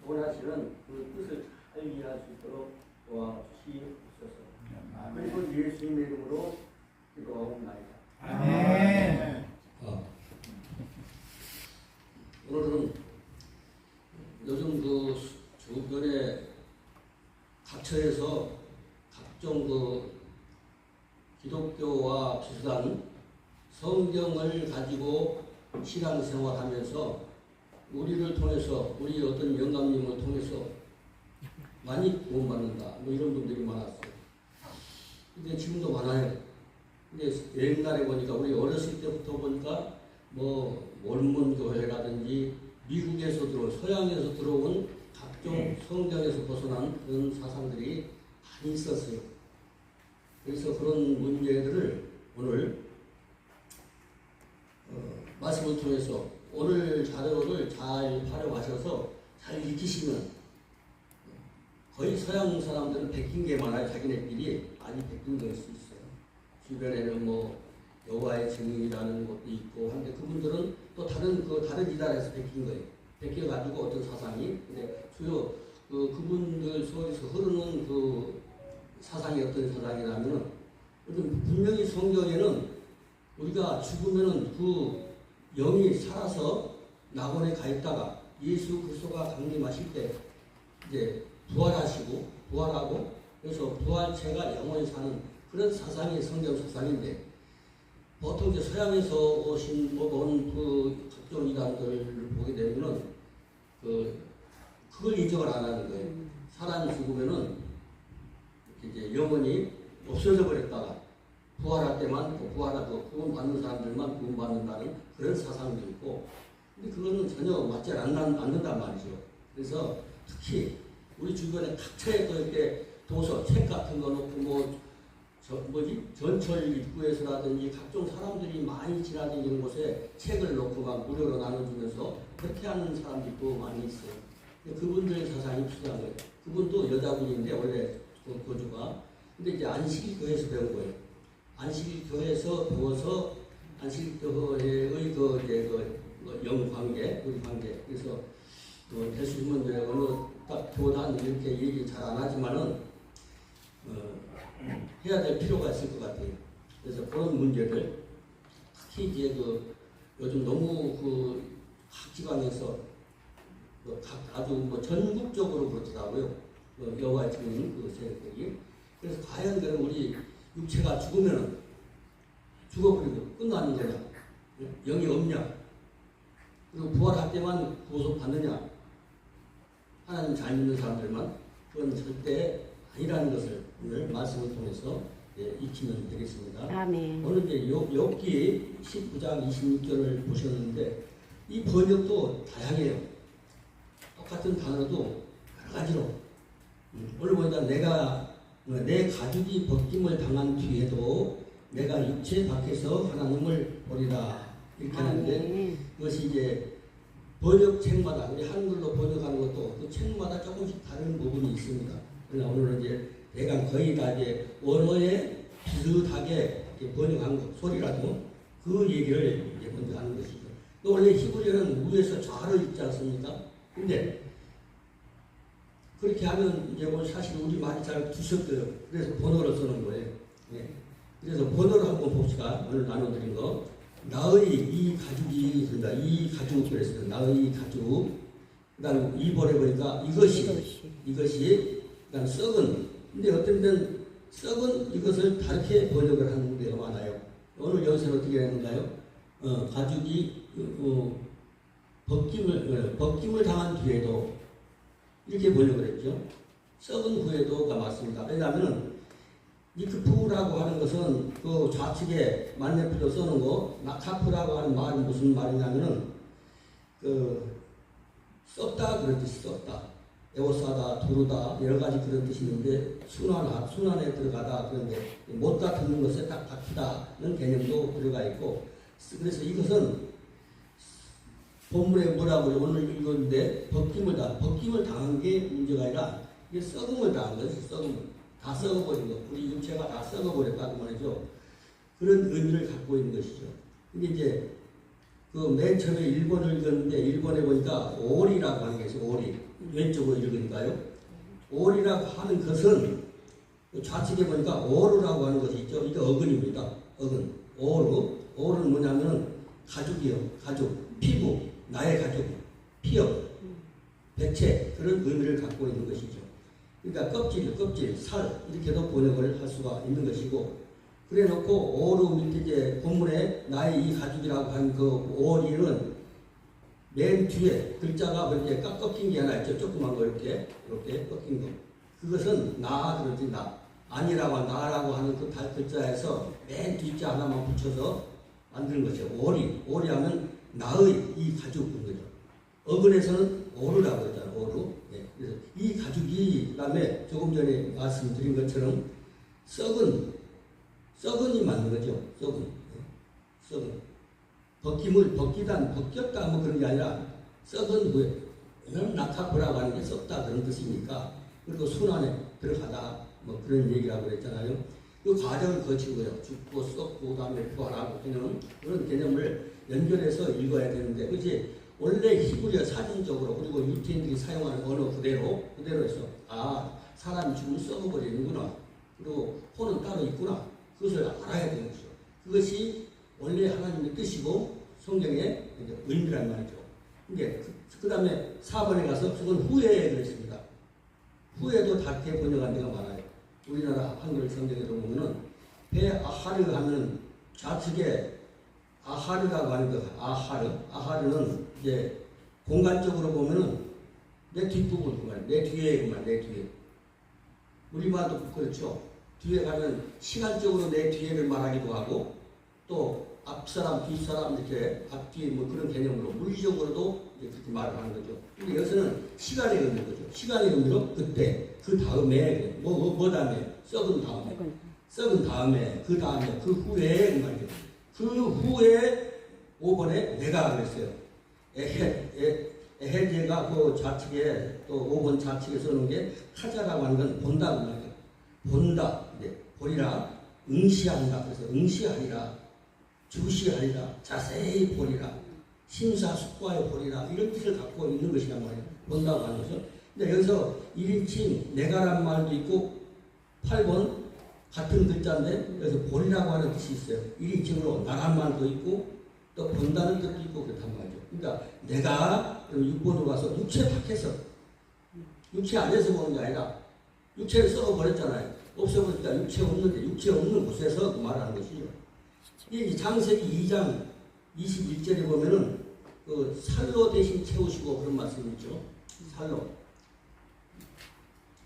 원하시는 그 뜻을 잘 이해할 수 있도록 도와주시옵소서. 그리고 예수님의 이름으로 기도하옵나이다. 아멘. 오늘은 요즘 그 주변에 각처에서 각종 그 기독교와 비슷한 성경을 가지고 신앙생활하면서 우리를 통해서 우리 어떤 영감님을 통해서 많이 도움받는다 뭐 이런 분들이 많았어요. 근데 지금도 많아요. 근데 옛날에 보니까 우리 어렸을 때부터 보니까 뭐 몰몬 교회라든지 미국에서 들어온 서양에서 들어온 각종 성경에서 벗어난 그런 사상들이 많이 있었어요. 그래서 그런 문제들을 오늘 말씀을 통해서 오늘 자료를 잘 활용하셔서 잘 익히시면 거의 서양 사람들은 베낀 게 많아요. 자기네끼리 많이 베낀 걸 수 있어요. 주변에는 뭐 여호와의 증인이라는 것도 있고 한데 그분들은 또 다른 이단에서 베낀 거예요. 베껴가지고 어떤 사상이 근데 주요 그분들 속에서 흐르는 그 사상이 어떤 사상이라면은 분명히 성경에는 우리가 죽으면은 그 영이 살아서 낙원에 가 있다가 예수 그리스도가 강림하실 때 이제 부활하고 그래서 부활체가 영원히 사는 그런 사상이 성경 사상인데 보통 이제 서양에서 온 그 각종 이단들을 보게 되면은 그걸 인정을 안 하는 거예요. 사람이 죽으면은 이제 영원히 없어져 버렸다가 부활할 때만 부활하고 구원 받는 사람들만 구원 받는다는 그런 사상도 있고, 근데 그거는 전혀 맞지 않는단 말이죠. 그래서 특히 우리 주변에 각처에 또 이렇게 도서, 책 같은 거 놓고 전철 입구에서라든지 각종 사람들이 많이 지나다니는 곳에 책을 놓고 막 무료로 나눠주면서 그렇게 하는 사람들도 많이 있어요. 그분들의 사상이 필요한 거예요. 그분도 여자분인데 원래 거주가. 근데 이제 안식일교회에서 배운 거예요. 안식일교회에서 배워서 안식일교회의 영관계, 우리 관계. 그래서 대수님은 어느 딱 교단 이렇게 얘기 잘 안 하지만은 해야 될 필요가 있을 것 같아요. 그래서 그런 문제들 특히 이제 요즘 너무 각 지방에서 아주 전국적으로 그렇더라고요. 여호와의 증인 세력들이. 그래서 과연 그럼 우리 육체가 죽으면은 죽어버리고 끝나는 거냐? 영이 없냐? 그리고 부활할 때만 구속 받느냐? 하나님 잘 믿는 사람들만 그건 절대 아니라는 것을 오늘 말씀을 통해서 익히면 되겠습니다. 아멘. 오늘 이제 욥기 19장 26절을 보셨는데 이 번역도 다양해요. 똑같은 단어도 여러 가지로. 오늘 보니까 내 가죽이 벗김을 당한 뒤에도 내가 육체 밖에서 하나님을 보리라 이렇게 하는데 그것이 이제 번역책마다 우리 한글로 번역하는 것도 그 책마다 조금씩 다른 부분이 있습니다. 그러나 오늘은 이제 내가 거의 다 이제 원어에 비슷하게 번역한 것, 소리라도 그 얘기를 이제 먼저 하는 것이죠. 또 원래 히브리어는 위에서 좌로 읽지 않습니까? 근데 그렇게 하면 이제 오늘 사실 우리 말이 잘 두셨어요. 그래서 번호를 쓰는 거예요. 네. 그래서 번호를 한번 봅시다. 오늘 나눠드린 거. 나의 이 가죽이 된다. 이 가죽 그랬어요. 나의 가죽. 그 다음 2번에 보니까 이것이 그다음 썩은. 근데 어떤 데는 썩은 이것을 다르게 번역을 하는 데가 많아요. 오늘 여기서는 어떻게 했는가요? 가죽이 벗김을 당한 뒤에도 이렇게 번역을 했죠. 썩은 후에도가 맞습니다. 왜냐하면 니크푸라고 하는 것은 그 좌측에 만렙표로 써놓은 거, 나카프라고 하는 말은 무슨 말이냐면은 썩다 그런 뜻이 썩다. 에워싸다, 두르다 여러 가지 그런 뜻이 있는데 순환에 들어가다 그런데 못다 듣는 것에 딱 박히다는 개념도 들어가 있고 그래서 이것은 본문에 뭐라고 오늘 읽었는데 벗김을 당한 게 문제가 아니라 이게 썩음을 당한 거죠. 다 썩어버린 거. 우리 육체가 다 썩어버렸다고 말이죠. 그런 의미를 갖고 있는 것이죠. 근데 이제 그 맨 처음에 일본을 읽었는데 일본에 보니까 오리라고 하는 게 있어요. 오리. 왼쪽으로 읽으니까요. 오리라고 하는 것은 좌측에 보니까 오르라고 하는 것이 있죠. 이게 어근입니다. 어근. 오르. 오르는 뭐냐면은 가죽이요. 가죽. 피부. 나의 가죽. 피역. 백체. 그런 의미를 갖고 있는 것이죠. 그러니까 껍질, 살. 이렇게도 번역을 할 수가 있는 것이고 그래 놓고 오르 밑에 이제 본문에 나의 이 가죽이라고 한 그 오리는 맨 뒤에 글자가 이제 꺾인 게 하나 있죠. 조그만 거 이렇게 꺾인 거. 그것은 나 그러지 나. 아니라고 나라고 하는 그 글자에서 맨 뒷자 하나만 붙여서 만드는 것이죠. 오리 하면 나의 이 가죽인 거죠. 어근에서는 오르라고 했잖아요. 오르. 네. 그래서 이 가죽이 그다음에 조금 전에 말씀드린 것처럼 썩은이 맞는 거죠. 썩은. 벗겼다 뭐 그런 게 아니라 썩은 후에 낙하보라고 하는 게 썩다 그런 뜻이니까 그리고 순환에 들어가다 뭐 그런 얘기라고 그랬잖아요. 그 과정을 거친 거예요. 죽고 썩고 그다음에 부활하고 그런 개념을 연결해서 읽어야 되는데 그렇지 원래 히브리어 사전적으로 그리고 유태인들이 사용하는 언어 그대로 해서 사람이 죽으면 썩어버리는구나. 그리고 혼은 따로 있구나. 그것을 알아야 되는 것이죠. 그것이 원래 하나님의 뜻이고 성경의 의미란 말이죠. 이게 그 다음에 4번에 가서 그건 후에 그랬습니다. 후에도 다르게 번역한 데가 많아요. 우리나라 한글 성경에도 보면은 배아하르 하면 좌측에 아하르라고 하는 거 아하르는 이제 공간적으로 보면은 내 뒷부분 그만 내 뒤에 우리말도 그렇죠. 뒤에 가면 시간적으로 내 뒤에를 말하기도 하고 또 앞사람 뒷사람 이렇게 앞뒤 뭐 그런 개념으로 물리적으로도 그렇게 말을 하는 거죠. 근데 여기서는 시간의 의미인 거죠. 시간의 의미로 그때 그 다음에 뭐 다음에 썩은 다음에 그 다음에 그 후에 말이죠. 그 후에 5번에 내가 그랬어요. 에헤제가 그 좌측에 또 5번 좌측에 써놓은 게 타자라고 하는 건 본다고 말이에요. 본다, 보리라, 응시한다. 그래서 응시하리라, 주시하리라, 자세히 보리라, 심사숙고하여 보리라 이런 뜻을 갖고 있는 것이란 말이에요. 본다고 하는 거죠. 근데 여기서 1인칭 내가란 말도 있고 8번 같은 글자인데 여기서 보리라고 하는 뜻이 있어요. 1인칭으로 나란 말도 있고 또 본다는 뜻도 있고 그렇단 말이죠. 그러니까 내가 6번으로 가서 육체 밖에서 육체 안에서 보는 게 아니라 육체를 썩어버렸잖아요. 없어버리니까 육체 없는 곳에서 말하는 것이죠. 이 창세기 2장 21절에 보면은 그 살로 대신 채우시고 그런 말씀이 있죠.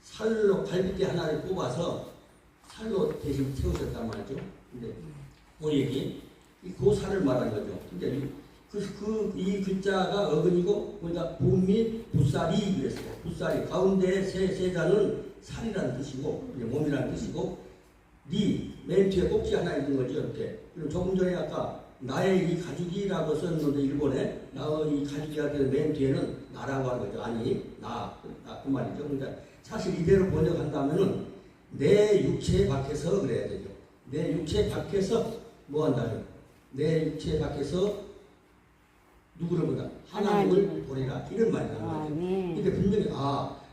살로 갈빗대 하나를 뽑아서 살로 대신 채우셨단 말이죠. 근데 우리에게 그 살을 말하는 거죠. 근데 이 글자가 어근이고 우리가 봄이 붓살이 그랬어요. 붓살이 가운데 세자는 살이라는 뜻이고 몸이라는 뜻이고 맨 뒤에 꼭지 하나 있는 거죠. 이렇게. 그리고 조금 전에 아까 나의 이 가죽이라고 썼는데 일본에 나의 이 가죽이라고 맨 뒤에는 나라고 하는 거죠. 아니 그 말이죠. 그러니까 사실 이대로 번역한다면은 내 육체 밖에서 그래야 되죠. 내 육체 밖에서 뭐 한다면 내 육체 밖에서 누구를 보다 하나님을 보리라 이런 말이란 말이죠. 근데 분명히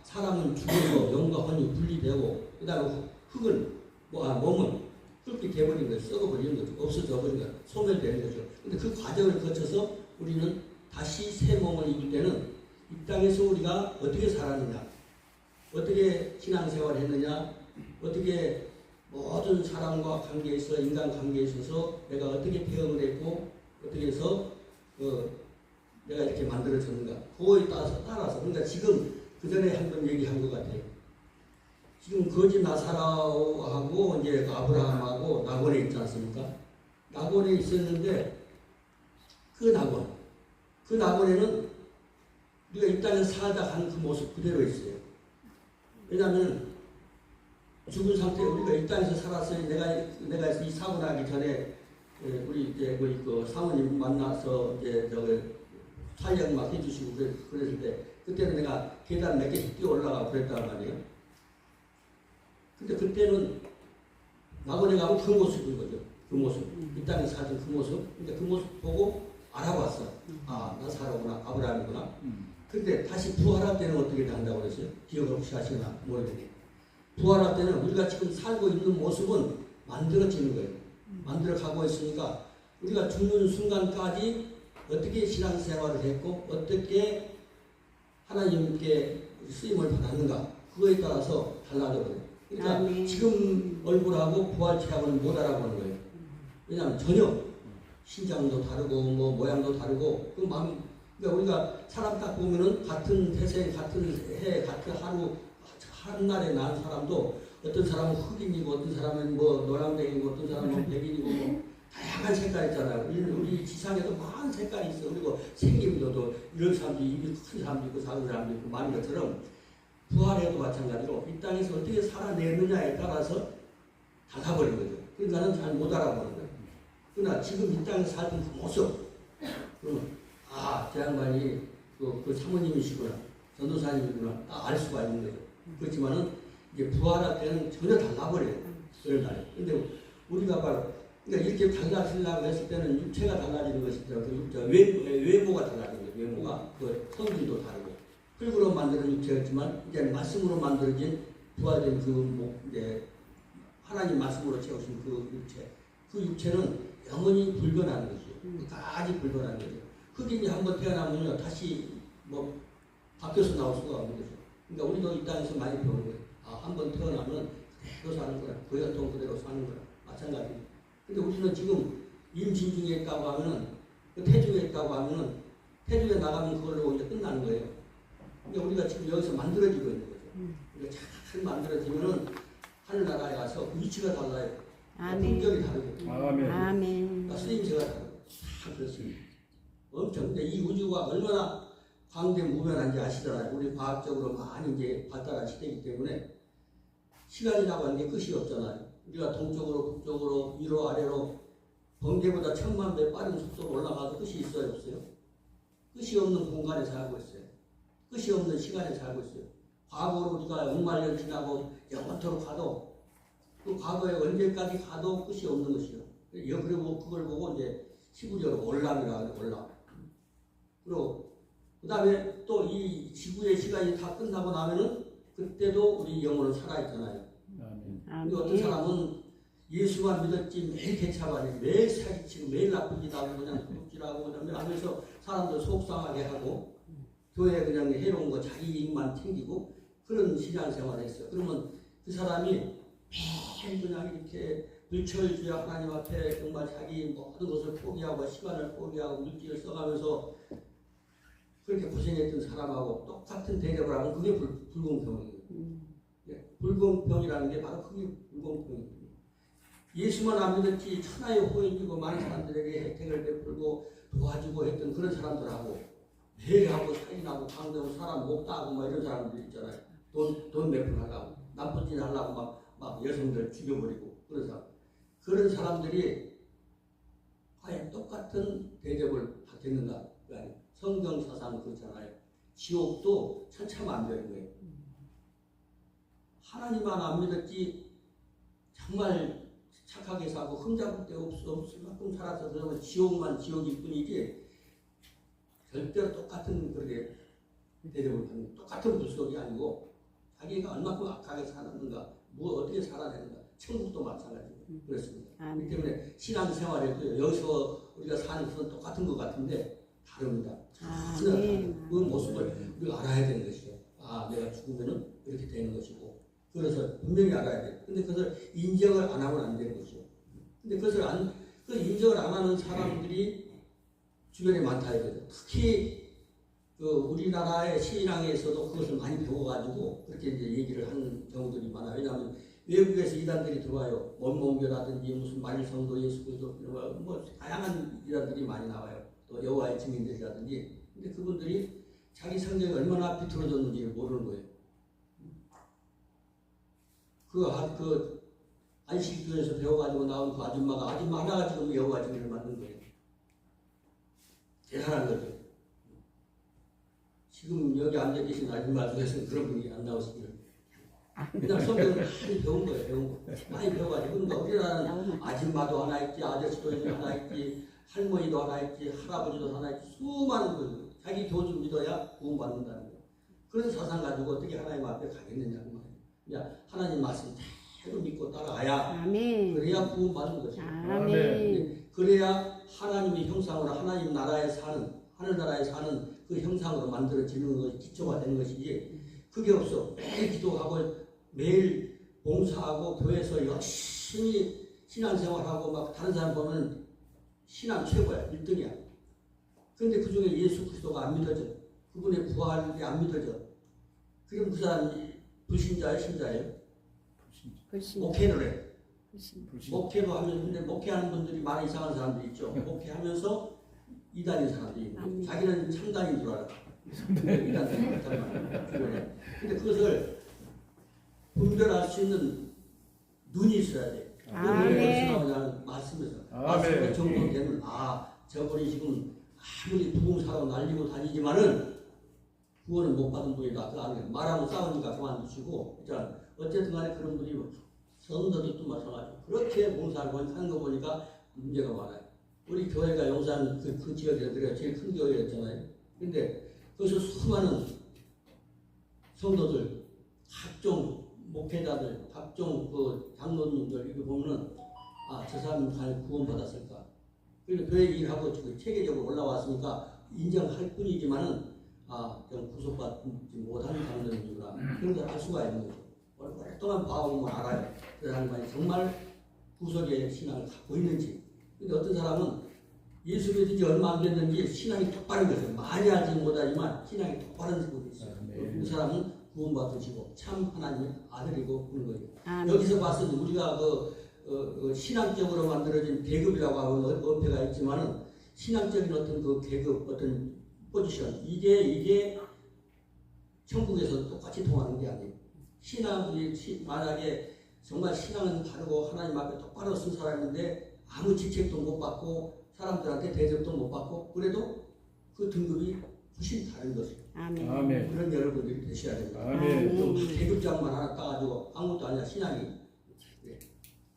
사람은 죽어서 영과 혼이 분리되고 그다음에 흙은 몸은 흙이 돼버린 거죠. 썩어버리는 거죠. 없어져 버린 거죠. 소멸되는 거죠. 근데 그 과정을 거쳐서 우리는 다시 새 몸을 입을 때는 이 땅에서 우리가 어떻게 살았느냐, 어떻게 신앙생활을 했느냐, 어떻게 모든 사람과 관계에 있어 인간 관계에 있어서 내가 어떻게 태어을 했고 어떻게 해서 내가 이렇게 만들어졌는가 그거에 따라서 그러니까 지금 그 전에 한 번 얘기한 것 같아요. 지금 거지 나사라하고 이제 아브라함하고 낙원에 있지 않습니까? 낙원에 있었는데 그 낙원에는 우리가 이 땅에서 살다 간 그 모습 그대로 있어요. 왜냐하면 죽은 상태에 우리가 이 땅에서 살았어요. 내가 이 사고 나기 전에 우리 그 사모님 만나서 이제 촬영 막 해주시고 그랬을 때 그때는 내가 계단 몇 개씩 뛰어 올라가고 그랬단 말이에요. 근데 그때는 낙원에 가면 그 모습인 거죠. 그 모습. 이 땅에 사진 그 모습. 근데 그 모습 보고 알아봤어. 아, 나 사라구나. 아브라함이구나. 근데 다시 부활할 때는 어떻게 한다고 그랬어요? 기억을 혹시 하시나 모르겠네. 부활할 때는 우리가 지금 살고 있는 모습은 만들어지는 거예요. 만들어가고 있으니까 우리가 죽는 순간까지 어떻게 신앙생활을 했고 어떻게 하나님께 쓰임을 받았는가 그거에 따라서 달라져버려요. 그러니까 아멘. 지금 얼굴하고 부활 체험은 못 알아보는 거예요. 왜냐하면 전혀 신장도 다르고 뭐 모양도 다르고 그 마음 그러니까 우리가 사람 딱 보면은 같은 태생 같은 해 같은 하루 한 날에 난 사람도 어떤 사람은 흑인이고 어떤 사람은 뭐 노란색이고 어떤 사람은 백인이고 뭐 다양한 색깔 있잖아요. 우리 지상에도 많은 색깔이 있어. 그리고 생김도 이런 사람도 입이 큰 사람도 있고 작은 사람도 있고 많은 것처럼 부활에도 마찬가지로 이 땅에서 어떻게 살아내느냐에 따라서 달라버린 거죠. 그러니까 나는 잘 못 알아보는 거예요. 그러나 지금 이 땅에서 살던 그 모습 그러면 아, 저 양반이 그 사모님이시구나 전도사님이구나 다 알 수가 있는 거예요. 그렇지만은 이제 부활할 때는 전혀 달라버려요. 그런 날에. 근데 우리가 바로 그러니까 이렇게 달라지려고 했을 때는 육체가 달라지는 것이죠. 외모가 달라지는 거예요. 외모가 그 성질도 다르고 흙으로 만드는 육체였지만 이제 말씀으로 만들어진 부활된 이제 하나님 말씀으로 채우신 그 육체는 영원히 불변하는 것이죠. 끝까지 불변하는 거죠. 흑인이 한번 태어나면요 다시 뭐 바뀌어서 나올 수가 없는 거죠. 그러니까 우리도 이 땅에서 많이 배우는 거예요. 아, 한번 태어나면 그대로 사는 거라. 그 혈통 그대로 사는 거라. 마찬가지예요. 근데 우리는 지금 임신 중에 있다고 하면은 태중에 있다고 하면은 태중에 나가면 그걸로 이제 끝나는 거예요. 그러니까 우리가 지금 여기서 만들어지고 있는 거죠. 우리가 잘 만들어지면은 하늘나라에 가서 그 위치가 달라요. 아멘. 품격이 다르고. 아멘. 아멘. 그러니까 쓰임새가 다르고. 다 그렇습니다. 엄청. 근데 이 우주가 얼마나 광대무변한지 아시잖아요. 우리 과학적으로 많이 이제 발달한 시대이기 때문에 시간이라고 하는 게 끝이 없잖아요. 우리가 동쪽으로 북쪽으로 위로 아래로 번개보다 1000만 배 빠른 속도로 올라가도 끝이 있어요 없어요? 끝이 없는 공간에 살고 있어요. 끝이 없는 시간에 살고 있어요. 과거로 우리가 6만 년 지나고 영원토록 가도 그 과거에 언제까지 가도 끝이 없는 것이요. 그리고 그걸 보고 이제 시구적으로 올람이라고 올람. 그리고 그 다음에 또 이 지구의 시간이 다 끝나고 나면은 그때도 우리 영혼은 살아있잖아요. 아멘. 어떤 사람은 예수만 믿었지 매일 개차반에 매일 사기치고 매일 나쁜 짓 하고 그냥 도둑질하고 그다음에 하면서 사람들 속상하게 하고 교회 그냥 해로운 거 자기 이익만 챙기고 그런 신앙생활을 했어요. 그러면 그 사람이 매일 그냥 이렇게 불철주야 하나님 앞에 정말 자기 모든 것을 포기하고 시간을 포기하고 물질을 써가면서 그렇게 고생했던 사람하고 똑같은 대접을 하면 그게 불공평이에요. 불공평이라는 게 바로 그게 불공평이에요. 예수만 안 믿었지 천하의 호인이고 많은 사람들에게 혜택을 베풀고 도와주고 했던 그런 사람들하고 매일하고 살인하고 강도하고 사람 목 따고 막 이런 사람들 있잖아요. 돈 매풀하려고 나쁜 짓 하려고 막 여성들 죽여버리고 그런 사람들이 과연 똑같은 대접을 받겠는가? 그러니까 성경 사상 그렇잖아요. 지옥도 천차만별인 거예요. 하나님만 안 믿었지 정말 착하게 사고 흠잡을 데 없을 만큼 살아서 그러면 지옥만 지옥일 뿐이지 절대로 똑같은 그렇게 대접을 받는 똑같은 불속이 아니고 자기가 얼마큼 악하게 살았는가 뭐 어떻게 살아내는가 천국도 마찬가지고 그렇습니다. 그렇기 때문에 신앙생활에도 여기서 우리가 사는 것은 똑같은 것 같은데 다릅니다. 전혀 그 모습을 우리가 알아야 되는 것이죠. 아, 내가 죽으면은 이렇게 되는 것이고 그래서 분명히 알아야 돼요. 근데 그것을 인정을 안 하면 안 되는 것이죠. 근데 그 인정을 안 하는 사람들이 주변에 많다 이거죠. 특히 그 우리나라의 신앙에서도 그것을 많이 배워가지고 그렇게 이제 얘기를 하는 경우들이 많아요. 왜냐하면 외국에서 이단들이 들어와요. 원목교라든지 무슨 만일성도 예수 그리스도 뭐 다양한 이단들이 많이 나와요. 또 여호와의 증인들이라든지. 근데 그분들이 자기 성경이 얼마나 비틀어졌는지 모르는 거예요. 그 안식교에서 배워가지고 나온 그 아줌마 하나가 지금 여호와 증인을 만든 거예요. 대단한 거죠. 지금 여기 앉아 계신 아줌마 중에서는 그런 분이 안 나오시기를. 그냥 성경을 많이 배운 거예요. 많이 배워가지고. 그러니까 우리나라는 아줌마도 하나 있지, 아저씨도 하나 있지, 할머니도 하나 있지, 할아버지도 하나 있지, 수많은 분, 자기 교주 믿어야 구원받는다는 거. 그런 사상 가지고 어떻게 하나님 앞에 가겠느냐고 말이에요. 그냥 하나님 말씀 대로 믿고 따라가야 아멘. 그래야 구원받는 것이죠. 아멘. 그래야 하나님의 형상으로 하나님 나라에 사는, 하늘나라에 사는 그 형상으로 만들어지는 것이 기초가 되는 것이지, 그게 없어. 매일 기도하고 매일 봉사하고 교회에서 열심히 신앙생활하고 막 다른 사람 보면 신앙 최고야, 1등이야. 그런데 그 중에 예수 그리스도가 안 믿어져. 그분의 부활이 안 믿어져. 그럼 그 사람이 불신자예요, 신자예요? 불신. 목회를 해. 불신. 목회도 하면, 근데 목회하는 분들이 많이 이상한 사람들이 있죠. 목회하면서 이단인 사람들이 있고, 아멘. 자기는 참단인 줄 알아. 이단 주변에. 근데 그것을 분별할 수 있는 눈이 있어야 돼. 아멘. 그냥 말씀에서. 아멘. 말씀에 정돈되면, 저분이 지금 아무리 부흥사로 날리고 다니지만은 구원은 못 받은 분이다. 그 안에 말하고 싸우니까 그만두시고. 자, 어쨌든 간에 그런 분이 성도들도 마찬가지고 그렇게 봉사를 하는 거 보니까 문제가 많아요. 우리 교회가 용산 그 지역에 그래요. 제일 큰 교회였잖아요. 근데 거기서 수많은 성도들, 각종 목회자들, 각종 그 장로님들 이거 보면은 저 사람이 과연 구원받았을까? 그리고 교회 일하고 체계적으로 올라왔으니까 인정할 뿐이지만은 좀 구속받지 못한 장로님이구나. 그런 걸 알 수가 있는 거죠. 오랫동안 봐오면 알아요. 그 사람이 정말 구속의 신앙을 갖고 있는지. 근데 어떤 사람은 예수 믿은 지 얼마 안 됐는지 신앙이 똑바른 거죠. 많이 알지 못하지만 신앙이 똑바른 분이 있어요. 그 사람은 구원받으시고 참 하나님의 아들이고 그런 거예요. 여기서 봤을 때 우리가 신앙적으로 만들어진 계급이라고 하는 어폐가 있지만은 신앙적인 어떤 그 계급, 어떤 포지션, 이게 천국에서 똑같이 통하는 게 아니에요. 신앙이 만약에 정말 신앙은 바르고 하나님 앞에 똑바로 쓴 사람인데 아무 직책도 못 받고 사람들한테 대접도 못 받고 그래도 그 등급이 훨씬 다른 것이에요. 아멘. 그런 여러분들이 되셔야 됩니다. 아멘. 좀 계급장만 하나 따가지고 아무것도 아니야. 신앙이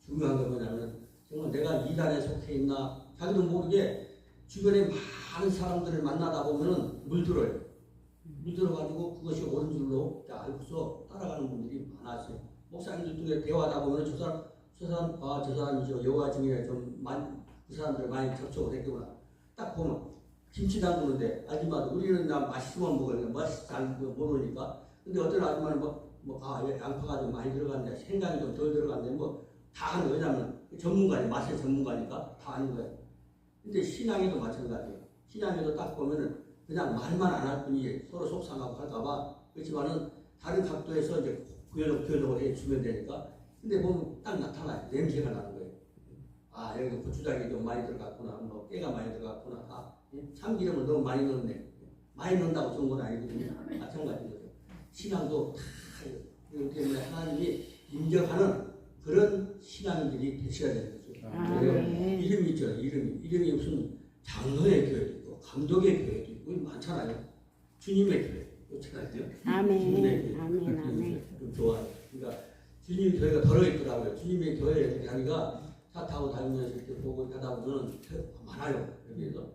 중요한 게 뭐냐면 정말 내가 이단에 속해 있나 자기도 모르게 주변에 많은 사람들을 만나다 보면은 물들어요. 물들어가지고 그것이 옳은 줄로 알고서 따라가는 분들이 많았어요. 목사님들 중에 대화하다 보면 저 사람이 여호와 증인에 그 사람들 많이 접촉을 했구나. 딱 보면 김치 담그는데 아줌마도 우리는 맛있으면 먹어요. 맛이 잘 모르니까. 근데 어떤 아줌마는 양파가 좀 많이 들어갔네. 생강이 좀 덜 들어갔네. 다 하는 거예요. 왜냐면 전문가니 맛의 전문가니까 다 아는 거예요. 근데 신앙에도 마찬가지예요. 신앙에도 딱 보면은 그냥 말만 안 할 뿐이 서로 속상하고 할까봐 그렇지만은 다른 각도에서 이제 교역을 해주면 되니까. 근데 보면 딱 나타나요. 냄새가 나는 거예요. 여기 고추장이 좀 많이 들어갔구나. 깨가 많이 들어갔구나. 참기름을 너무 많이 넣었네. 많이 넣는다고 좋은 건 아니거든요. 마찬가지인 거죠. 신앙도 다 그렇기 때문에 하나님이 인정하는 그런 신앙인들이 되셔야 되는 거죠. 이름이 있죠. 이름이 무슨 장로의 교회도 있고 감독의 교회도 있고 많잖아요. 주님의 교회 그렇잖아요. 아멘. 좀 좋아요. 그러니까 주님 교회가 더러있더라고요. 주님의 교회 자기가 차 타고 다니면서 이렇게 보고 가다 보면 많아요. 여기에서.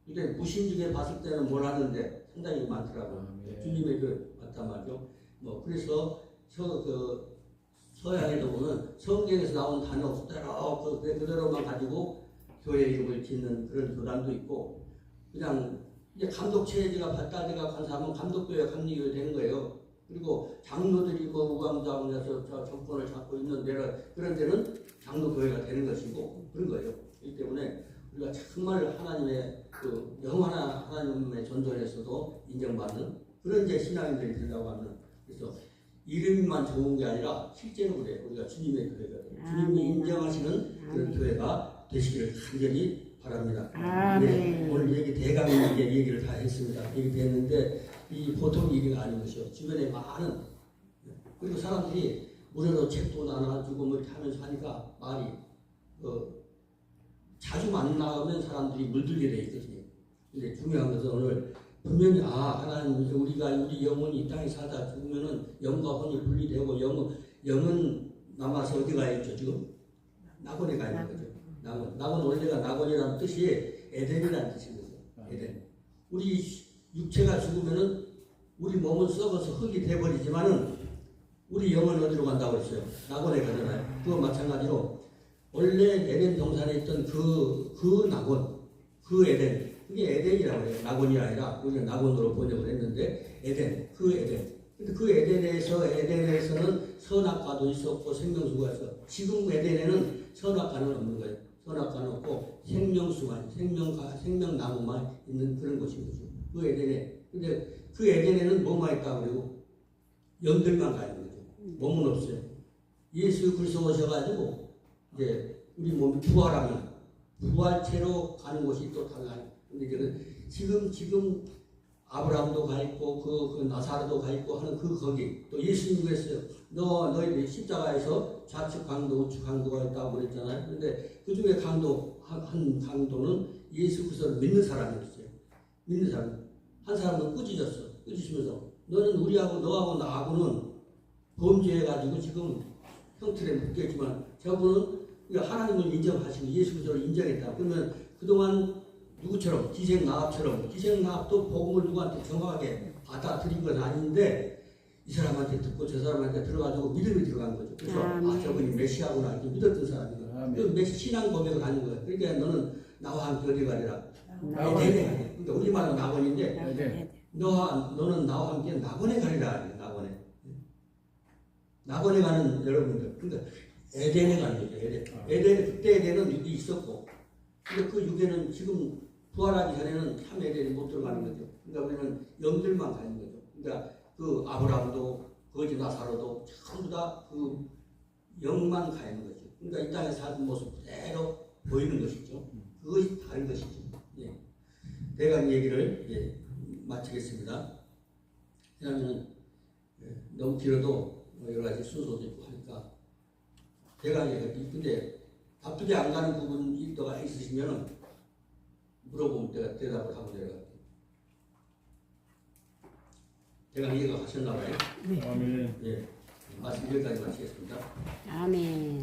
근데 무신중에 봤을 때는 몰랐는데 상당히 많더라고요. 주님의 교회 맞단 말이죠. 그래서 서양에도 보면 성경에서 나온 단어 그대로만 가지고 교회 이름을 짓는 그런 교단도 있고, 그냥 이제 감독 체제가 발달돼가 간사하면 감독교회 감리교회 되는 거예요. 그리고 장로들이 우왕좌왕해서 정권을 잡고 있는 그런 데는 장로교회가 되는 것이고 그런 거예요. 그렇기 때문에 우리가 정말 하나님의 영원한 하나님의 전도에서도 인정받는 그런 이제 신앙인들이 된다고 하는. 그래서 이름만 좋은 게 아니라 실제로 그래요. 우리가 주님의 교회가 주님이 인정하시는 그런 교회가 되시기를 간절히 바랍니다. 네, 오늘 대강 얘기를 다 했습니다. 얘기했는데 이 보통 얘기가 아닌 것이요. 주변에 많은 그리고 사람들이 무료로 책도 나눠주고 이렇게 하면서 하니까 말이 자주 만나면 사람들이 물들게 돼 있거든요. 근데 중요한 것은 오늘 분명히 하나님 우리 영혼이 이 땅에 살다 죽으면은 영과 혼이 분리되고 영은 남아서 어디 가 있죠 지금? 낙원에 가 있는 거죠. 낙원 원래가 낙원이라는 뜻이 에덴이라는 뜻인 거죠. 에덴. 우리 육체가 죽으면은 우리 몸은 썩어서 흙이 돼버리지만은 우리 영은 어디로 간다고 했어요? 낙원에 가잖아요. 그거 마찬가지로 원래 에덴 동산에 있던 그 낙원, 그 에덴, 그게 에덴이라고 해요. 낙원이 아니라 우리가 낙원으로 번역을 했는데 에덴, 그 에덴. 근데 그 에덴에서는 선악과도 있었고 생명수가 있어. 지금 에덴에는 선악과는 없는 거예요. 선악과는 없고 생명나무만 있는 그런 곳인 거죠. 그 에덴에. 근데 그 에덴에는 뭐만 있다고 그러고 영들만 가 있는 거죠. 몸은 없어요. 예수 그리스도 오셔가지고 이제 우리 몸이 부활하면 부활체로 가는 곳이 또 달라요. 근데 지금 아브라함도 가 있고 그 나사로도 가 있고 하는 거기 또 예수님도 했어요. 너희들이 십자가에서 좌측 강도 우측 강도가 있다고 그랬잖아요. 근데 그 중에 한 강도는 예수 그리스도를 믿는 사람이었어요. 믿는 사람. 한 사람은 꾸짖으면서 너는 너하고 나하고는 범죄해가지고 지금 형틀에 묶였지만 저분은 하나님을 인정하시고 예수 그리스도를 인정했다. 그러면 그동안 누구처럼 기생나합도 복음을 누구한테 정확하게 받아들인 건 아닌데 이 사람한테 듣고 저 사람한테 들어가지고 믿음이 들어간 거죠. 그래서 저분이 메시아구나 이렇게 믿었던 사람이고 그 신앙 고백을 하는 거예요. 그러니까 너는 나와 함께 어디 가리라. 에덴에. 그러니까 우리말은 낙원인데 너는 나와 함께 낙원에 가리라. 낙원에 가는 여러분들. 그러니까 에덴에 가는 거죠. 에덴 그때 에덴은 육이 있었고 근데 그 육에는 지금 부활하기 전에는 참 에덴이 못 들어가는 거죠. 그러니까 우리는 영들만 가는 거죠. 그러니까 그 아브라함도 거지 나사로도 전부 다 그 영만 가는 거죠. 그러니까 이 땅에 사는 모습 그대로 보이는 것이죠. 그것이 다른 것이죠. 예. 대강 얘기를 마치겠습니다. 왜냐하면 너무 길어도 여러 가지 순서도 있고 하니까 대강 얘기. 근데 바쁘게 안 가는 부분이 또 있으시면 물어보면 내가 대답을 하고 내려갈게요. 대강 이해가 가셨나 봐요? 네. 아멘. 예. 말씀 여기까지 마치겠습니다. 아멘.